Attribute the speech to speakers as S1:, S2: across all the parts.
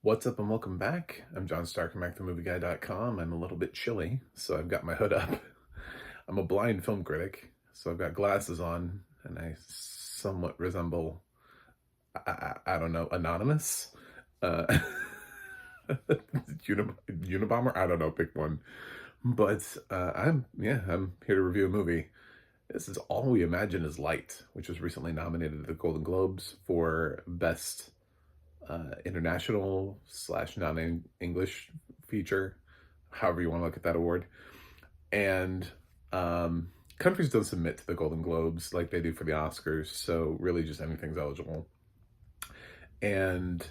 S1: What's up and welcome back. I'm John Stark from MacTheMovieGuy.com. I'm a little bit chilly, so I've got my hood up. I'm a blind film critic, so I've got glasses on, and I somewhat resemble, I don't know, Anonymous? Uh, Unabomber? I don't know, pick one. But I'm here to review a movie. This is All We Imagine Is Light, which was recently nominated at the Golden Globes for Best international slash non-English feature, however you want to look at that award. And countries don't submit to the Golden Globes like they do for the Oscars, so really just anything's eligible. And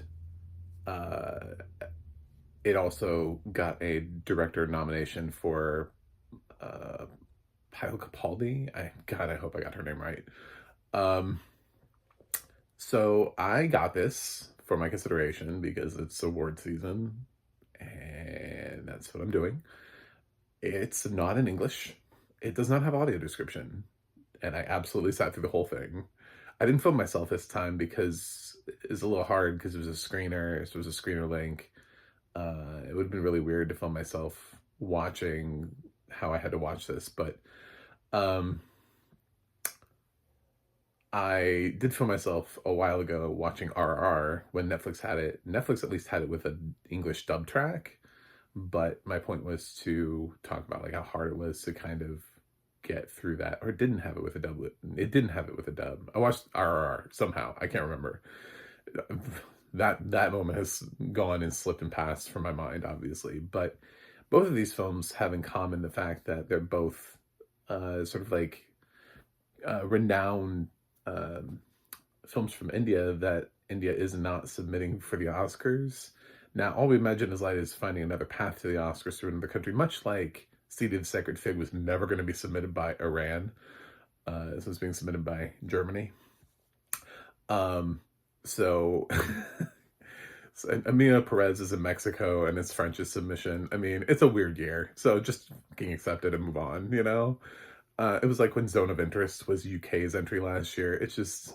S1: uh, it also got a director nomination for Pyle Capaldi. I hope I got her name right. Um, so I got this for my consideration because it's award season, and that's what I'm doing. It's not in English. It does not have audio description, and I absolutely sat through the whole thing. I didn't film myself this time because it's a little hard because it was a screener. So it was a screener link. It would have been really weird to film myself watching how I had to watch this, but um, I did film myself a while ago watching RR when Netflix had it. Netflix at least had it with an English dub track, but my point was to talk about like how hard it was to kind of get through that, or it didn't have it with a dub. It didn't have it with a dub. I watched RR somehow. I can't remember. That moment has gone and slipped and passed from my mind, obviously. But both of these films have in common the fact that they're both sort of like renowned um, films from India that India is not submitting for the Oscars. Now, All We Imagine Is Light is finding another path to the Oscars through another country, much like Seed of the Sacred Fig was never going to be submitted by Iran. This was being submitted by Germany. Um, so, so Amina Perez is in Mexico and it's French's submission. I mean, it's a weird year, so just fucking accept it and move on, you know? It was like when Zone of Interest was UK's entry last year. It's just,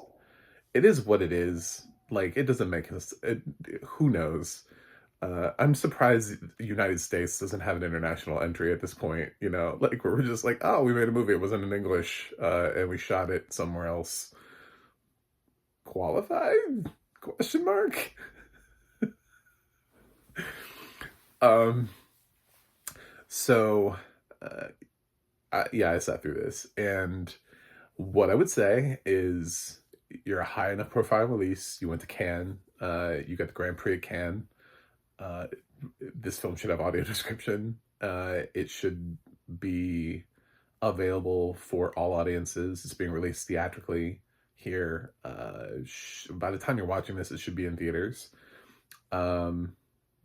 S1: it is what it is. Like, it doesn't make us, who knows? I'm surprised the United States doesn't have an international entry at this point, you know? Like, we're just like, oh, we made a movie, it wasn't in English, and we shot it somewhere else. Qualified? Question mark? Um, so, uh, I sat through this, and what I would say is you're a high enough profile release. You went to Cannes. You got the Grand Prix at Cannes. Uh, this film should have audio description. It should be available for all audiences. It's being released theatrically here. By the time you're watching this, it should be in theaters. Um,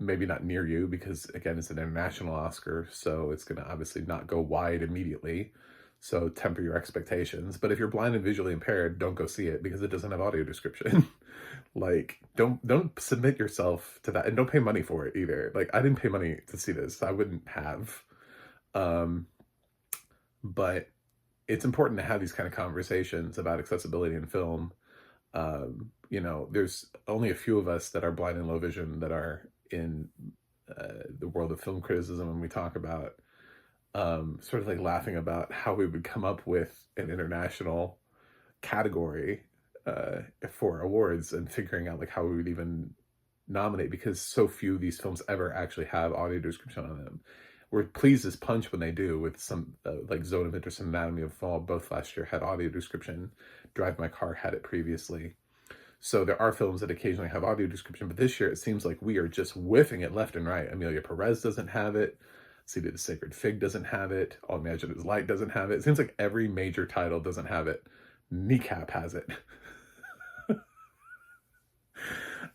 S1: Maybe not near you because, again, it's an international Oscar, so it's going to obviously not go wide immediately. So temper your expectations. But if you're blind and visually impaired, don't go see it because it doesn't have audio description. Like, don't submit yourself to that, and don't pay money for it either. Like, I didn't pay money to see this. I wouldn't have. Um, but it's important to have these kind of conversations about accessibility in film. There's only a few of us that are blind and low vision that are in the world of film criticism, and we talk about sort of like laughing about how we would come up with an international category for awards and figuring out like how we would even nominate because so few of these films ever actually have audio description on them. We're pleased as punch when they do, with some like Zone of Interest and Anatomy of Fall, both last year had audio description. Drive My Car had it previously. So there are films that occasionally have audio description, but this year it seems like we are just whiffing it left and right. Amelia Perez doesn't have it. Seed of the Sacred Fig doesn't have it. All Imagine Is Light doesn't have it. It seems like every major title doesn't have it. Kneecap has it.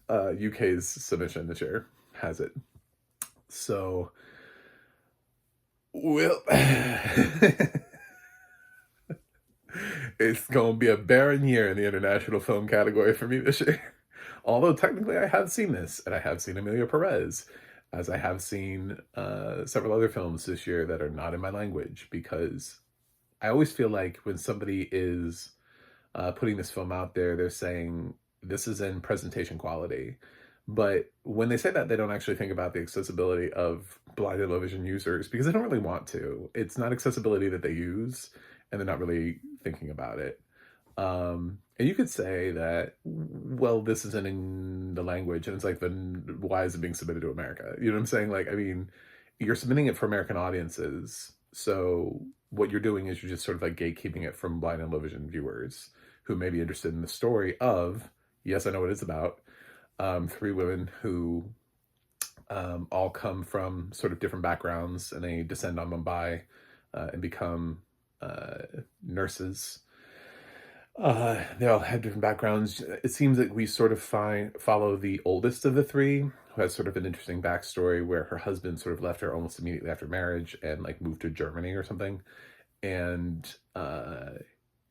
S1: UK's submission this year has it. So, well, it's going to be a barren year in the international film category for me this year. Although technically I have seen this, and I have seen Amelia Perez, as I have seen several other films this year that are not in my language, because I always feel like when somebody is putting this film out there, they're saying this is in presentation quality. But when they say that, they don't actually think about the accessibility of blind and low vision users because they don't really want to. It's not accessibility that they use, and they're not really thinking about it. And you could say that, well, this isn't in the language, and it's like, then why is it being submitted to America? You know what I'm saying? Like, I mean, you're submitting it for American audiences, so what you're doing is you're just sort of like gatekeeping it from blind and low vision viewers who may be interested in the story of, yes, I know what it's about, three women who all come from sort of different backgrounds, and they descend on Mumbai and become nurses. They all have different backgrounds. It seems that we sort of follow the oldest of the three, who has sort of an interesting backstory where her husband sort of left her almost immediately after marriage and like moved to Germany or something, and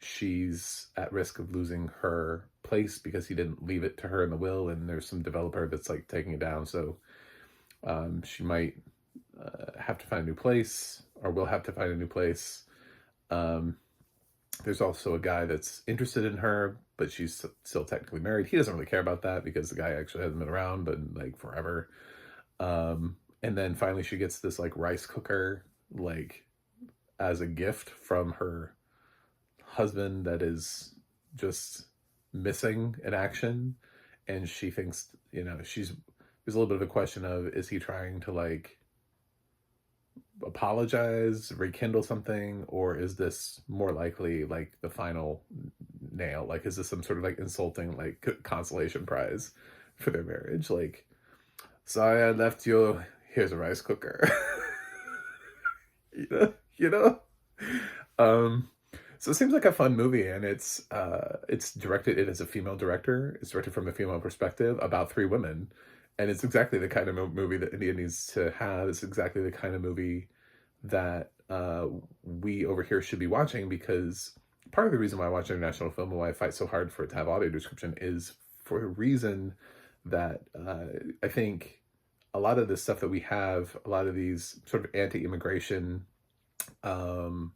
S1: she's at risk of losing her place because he didn't leave it to her in the will, and there's some developer that's like taking it down, so she might have to find a new place, or will have to find a new place. Um, there's also a guy that's interested in her, but she's still technically married. He doesn't really care about that because the guy actually hasn't been around, but like forever. And then finally she gets this like rice cooker, like as a gift from her husband that is just missing in action. And she thinks, there's a little bit of a question of, is he trying to like apologize, rekindle something, or is this more likely like the final nail? Like, is this some sort of like insulting like consolation prize for their marriage? Like, sorry I left you, here's a rice cooker. You know? Um, so it seems like a fun movie, and it's directed, it is a female director. It's directed from a female perspective about three women. And it's exactly the kind of movie that India needs to have. It's exactly the kind of movie that we over here should be watching, because part of the reason why I watch international film and why I fight so hard for it to have audio description is for a reason that I think a lot of the stuff that we have, a lot of these sort of anti-immigration, um,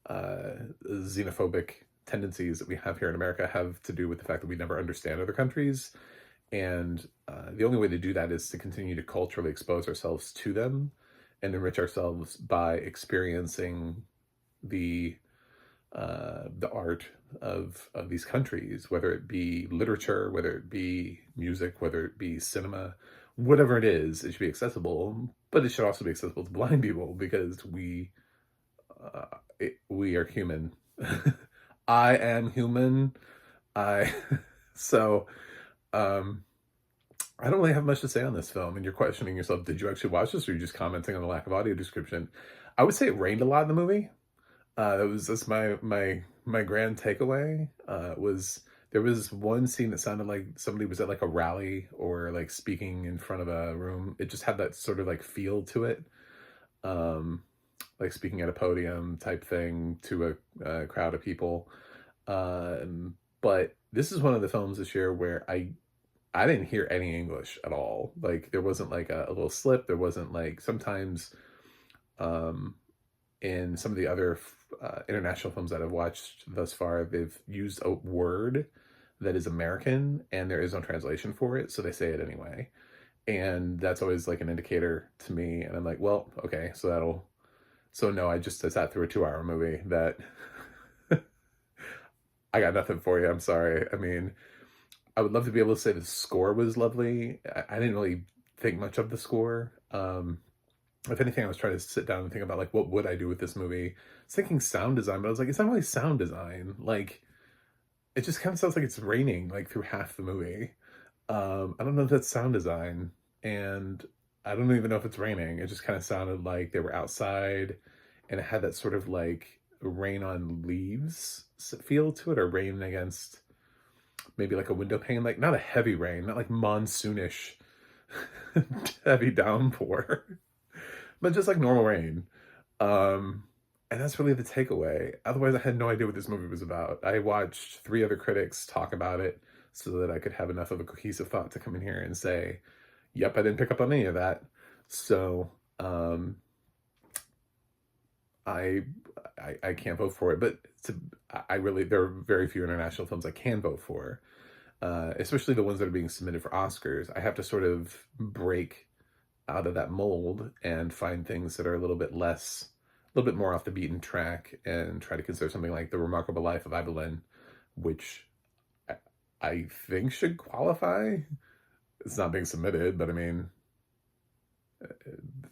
S1: xenophobic tendencies that we have here in America have to do with the fact that we never understand other countries. And the only way to do that is to continue to culturally expose ourselves to them and enrich ourselves by experiencing the art of these countries, whether it be literature, whether it be music, whether it be cinema, whatever it is. It should be accessible, but it should also be accessible to blind people, because we are human. I am human. I so um I don't really have much to say on this film, and you're questioning yourself, did you actually watch this, or are you just commenting on the lack of audio description? I would say it rained a lot in the movie. That's my grand takeaway. Was there was one scene that sounded like somebody was at like a rally or like speaking in front of a room. It just had that sort of like feel to it. Like speaking at a podium type thing to a crowd of people. But this is one of the films this year where I didn't hear any English at all. Like there wasn't like a little slip. There wasn't like sometimes um, in some of the other international films that I've watched thus far, they've used a word that is American and there is no translation for it, so they say it anyway. And that's always like an indicator to me. And I'm like, well, okay, so no, I just sat through a 2-hour movie that I got nothing for you. I'm sorry. I mean, I would love to be able to say the score was lovely. I didn't really think much of the score. If anything, I was trying to sit down and think about like, what would I do with this movie? I was thinking sound design, but I was like, it's not really sound design. Like, it just kind of sounds like it's raining like through half the movie. I don't know if that's sound design, and I don't even know if it's raining. It just kind of sounded like they were outside, and it had that sort of like rain on leaves feel to it, or rain against maybe like a window pane, like not a heavy rain, not like monsoonish heavy downpour, but just like normal rain. Um, and that's really the takeaway. Otherwise, I had no idea what this movie was about. I watched 3 other critics talk about it so that I could have enough of a cohesive thought to come in here and say, yep, I didn't pick up on any of that. So I, I can't vote for it, but I really, there are very few international films I can vote for. especially the ones that are being submitted for Oscars. I have to sort of break out of that mold and find things that are a little bit more off the beaten track, and try to consider something like The Remarkable Life of Evelyn, which I, I think should qualify. It's not being submitted, but I mean,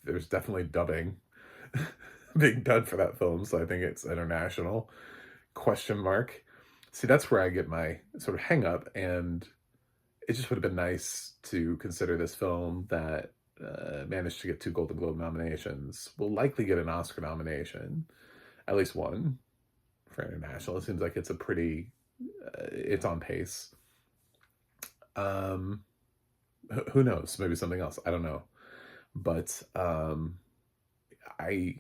S1: there's definitely dubbing being done for that film, so I think it's international. Question mark. See, that's where I get my sort of hang up, and it just would have been nice to consider this film that managed to get 2 Golden Globe nominations, will likely get an Oscar nomination, at least one for international. It seems like it's a pretty, it's on pace. Um, who knows? Maybe something else. I don't know. But I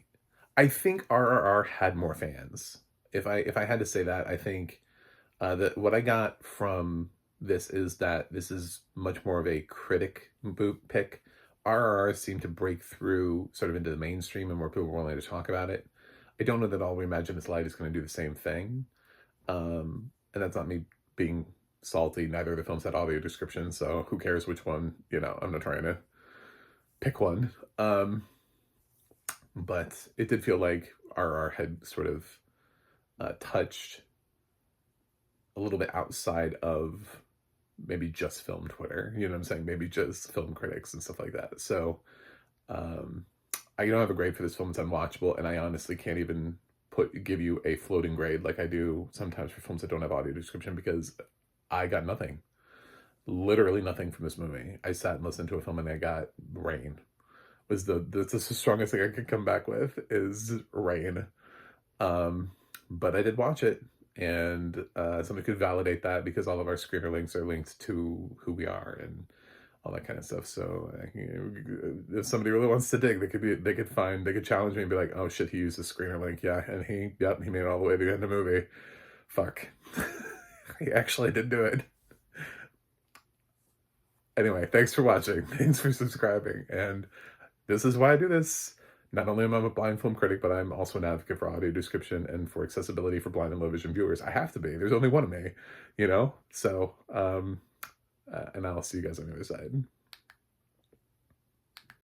S1: I think RRR had more fans. If I had to say that, I think that what I got from this is that this is much more of a critic boot pick. RRR seemed to break through sort of into the mainstream and more people were willing to talk about it. I don't know that All We Imagine Is Light is going to do the same thing. And that's not me being salty. Neither of the films had audio description, so who cares which one? You know, I'm not trying to pick one. But it did feel like RR had sort of touched a little bit outside of maybe just film Twitter, you know what I'm saying? Maybe just film critics and stuff like that. So I don't have a grade for this film. It's unwatchable, and I honestly can't even give you a floating grade like I do sometimes for films that don't have audio description, because I got nothing. Literally nothing from this movie. I sat and listened to a film and I got Rain. Was the strongest thing I could come back with is Rain. But I did watch it, and somebody could validate that because all of our screener links are linked to who we are and all that kind of stuff. So if somebody really wants to dig, they could challenge me and be like, oh shit, he used a screener link. Yeah. And he made it all the way to the end of the movie. Fuck. He actually did do it. Anyway, thanks for watching. Thanks for subscribing. And this is why I do this. Not only am I a blind film critic, but I'm also an advocate for audio description and for accessibility for blind and low vision viewers. I have to be. There's only one of me, you know? So, and I'll see you guys on the other side.